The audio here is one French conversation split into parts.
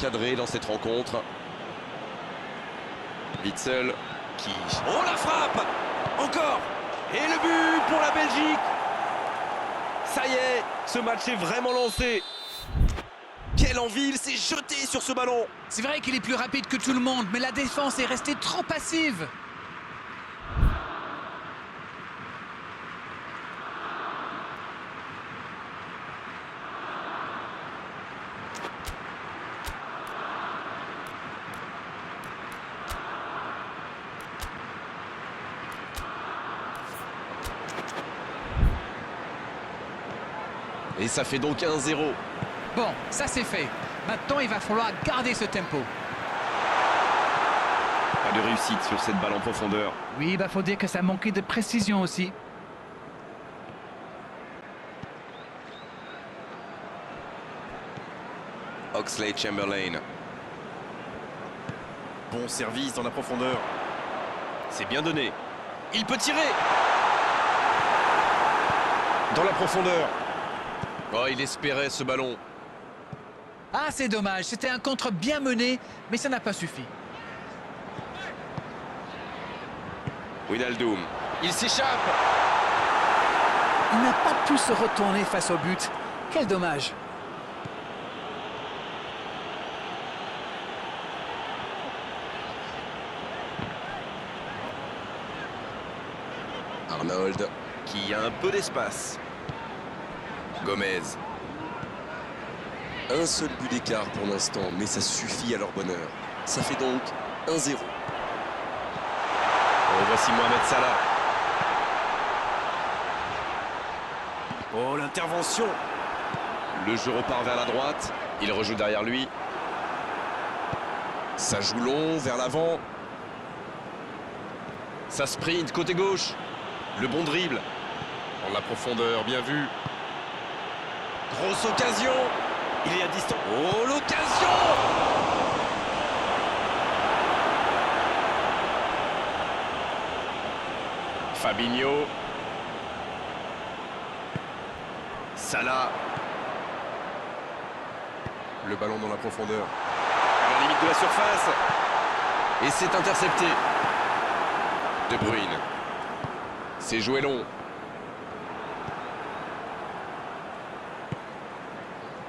cadré dans cette rencontre. Witsel qui... Oh, la frappe! Encore! Et le but pour la Belgique! Ça y est, ce match est vraiment lancé. Quelle envie, il s'est jeté sur ce ballon. C'est vrai qu'il est plus rapide que tout le monde, mais la défense est restée trop passive. Et ça fait donc 1-0. Bon, ça c'est fait. Maintenant, il va falloir garder ce tempo. Pas de réussite sur cette balle en profondeur. Oui, bah faut dire que ça manquait de précision aussi. Oxlade-Chamberlain. Bon service dans la profondeur. C'est bien donné. Il peut tirer. Dans la profondeur. Oh, il espérait ce ballon. Ah, c'est dommage. C'était un contre bien mené, mais ça n'a pas suffi. Wijnaldum. Il s'échappe. Il n'a pas pu se retourner face au but. Quel dommage. Arnold, qui a un peu d'espace. Gomez. Un seul but d'écart pour l'instant, mais ça suffit à leur bonheur. Ça fait donc 1-0. Oh, voici Mohamed Salah. Oh, l'intervention. Le jeu repart vers la droite. Il rejoue derrière lui. Ça joue long, vers l'avant. Ça sprint, côté gauche. Le bon dribble. Dans la profondeur, bien vu. Grosse occasion. Il est à distance. Oh, l'occasion! Fabinho. Salah. Le ballon dans la profondeur. À la limite de la surface. Et c'est intercepté. De Bruyne. C'est joué long.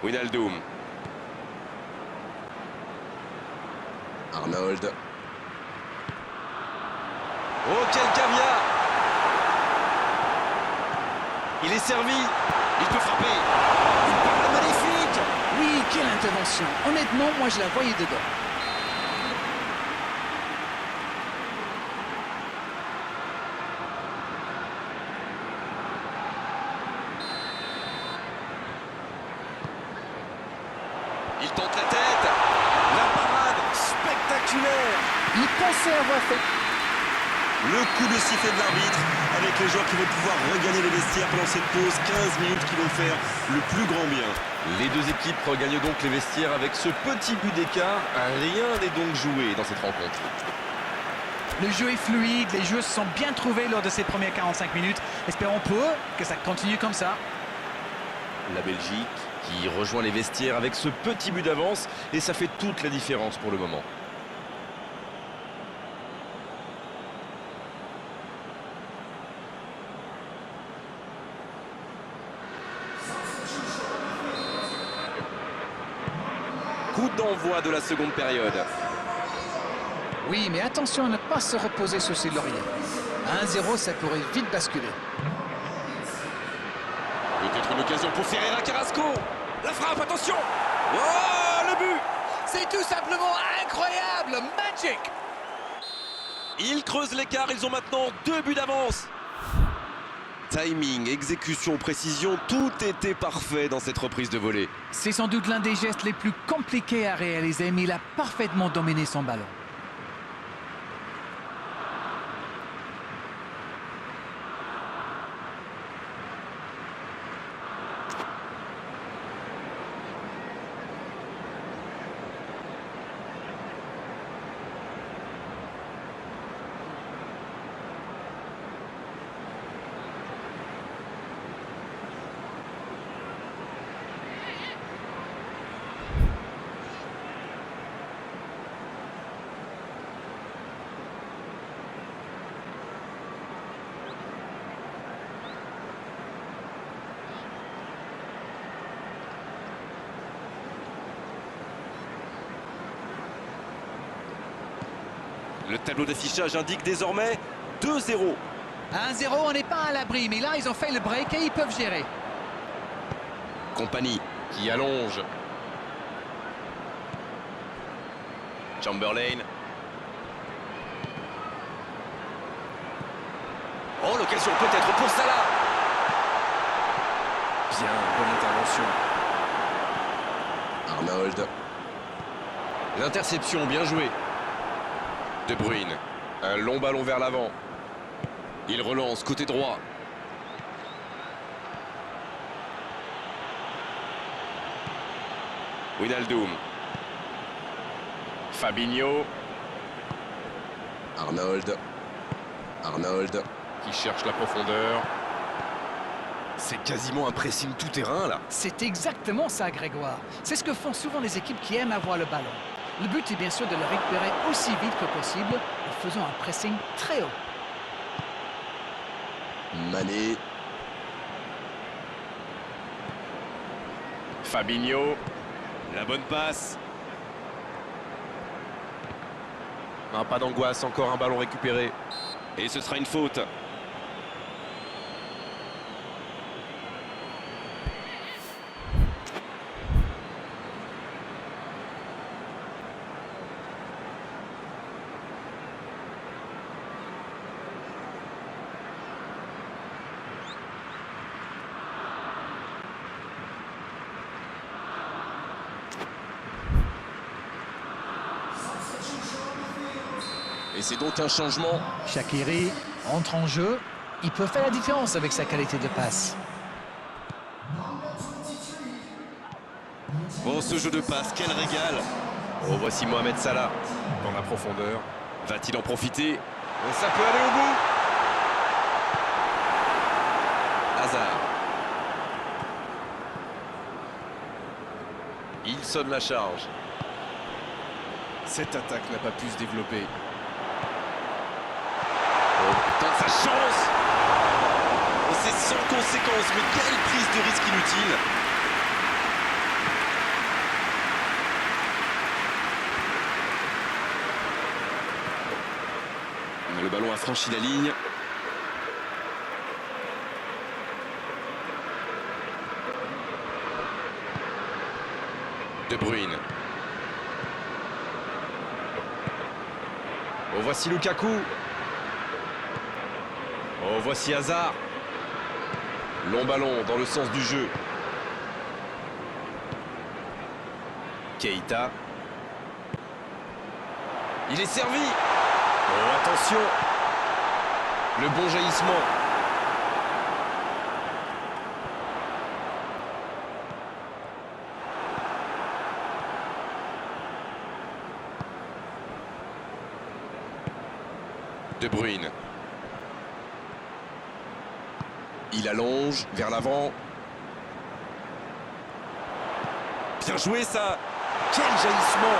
Wijnaldum. Arnold. Oh, quel caviar! Il est servi. Il peut frapper. Une parade magnifique. Oui, quelle intervention. Honnêtement, moi je la voyais dedans. Il tente la tête. La parade spectaculaire. Il pensait avoir fait... Le coup de sifflet de l'arbitre avec les joueurs qui vont pouvoir regagner les vestiaires pendant cette pause. 15 minutes qui vont faire le plus grand bien. Les deux équipes regagnent donc les vestiaires avec ce petit but d'écart. Rien n'est donc joué dans cette rencontre. Le jeu est fluide, les joueurs se sont bien trouvés lors de ces premières 45 minutes. Espérons peu que ça continue comme ça. La Belgique qui rejoint les vestiaires avec ce petit but d'avance et ça fait toute la différence pour le moment. Coup d'envoi de la seconde période. Oui, mais attention à ne pas se reposer sur ses lauriers. À 1-0, ça pourrait vite basculer. Peut-être une occasion pour Ferreira Carrasco. La frappe, attention. Oh, le but. C'est tout simplement incroyable, magic. Ils creusent l'écart, ils ont maintenant 2 buts d'avance. Timing, exécution, précision, tout était parfait dans cette reprise de volée. C'est sans doute l'un des gestes les plus compliqués à réaliser, mais il a parfaitement dominé son ballon. Le tableau d'affichage indique désormais 2-0. 1-0, on n'est pas à l'abri, mais là, ils ont fait le break et ils peuvent gérer. Compagnie qui allonge. Chamberlain. Oh, l'occasion peut-être pour Salah. Bien, bonne intervention. Arnold. L'interception, bien joué. De Bruyne. Un long ballon vers l'avant. Il relance côté droit. Wijnaldum. Fabinho. Arnold. Arnold. Qui cherche la profondeur. C'est quasiment un pressing tout-terrain, là. C'est exactement ça, Grégoire. C'est ce que font souvent les équipes qui aiment avoir le ballon. Le but est bien sûr de le récupérer aussi vite que possible en faisant un pressing très haut. Mané. Fabinho. La bonne passe. Non, pas d'angoisse, encore un ballon récupéré. Et ce sera une faute. Et c'est donc un changement. Shaqiri entre en jeu. Il peut faire la différence avec sa qualité de passe. Oh, ce jeu de passe, quel régal. Oh, voici Mohamed Salah dans la profondeur. Va-t-il en profiter? Ça peut aller au bout. Hazard. Il sonne la charge. Cette attaque n'a pas pu se développer. Oh, tente sa chance. Oh, c'est sans conséquence, mais quelle prise de risque inutile. Le ballon a franchi la ligne. De Bruyne. Oh, voici Lukaku. Oh, voici Hazard. Long ballon dans le sens du jeu. Keita. Il est servi. Oh, attention. Le bon jaillissement. De Bruyne. Il allonge vers l'avant. Bien joué ça. Quel jaillissement.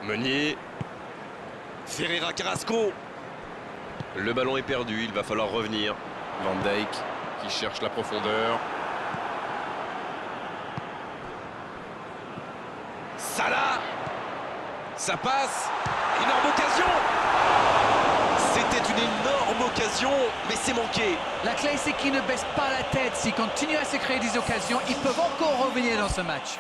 Meunier. Ferreira Carrasco. Le ballon est perdu, il va falloir revenir. Van Dijk qui cherche la profondeur. Salah. Ça passe. Énorme occasion. C'était une énorme occasion, mais c'est manqué. La clé, c'est qu'ils ne baissent pas la tête. S'ils continuent à se créer des occasions, ils peuvent encore revenir dans ce match.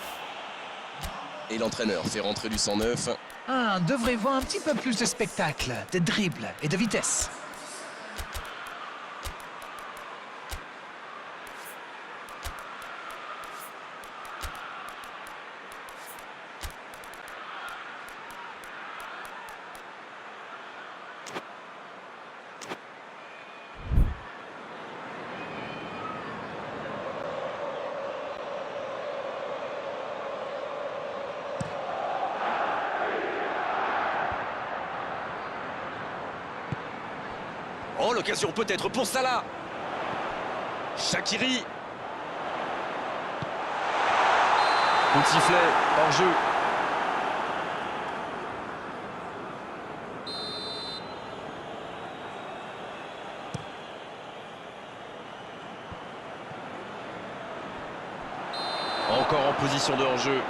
Et l'entraîneur fait rentrer du 109. Ah, on devrait voir un petit peu plus de spectacle, de dribble et de vitesse. Oh, l'occasion peut-être pour Salah. Shaqiri. Coup de sifflet, hors jeu. Encore en position de hors-jeu.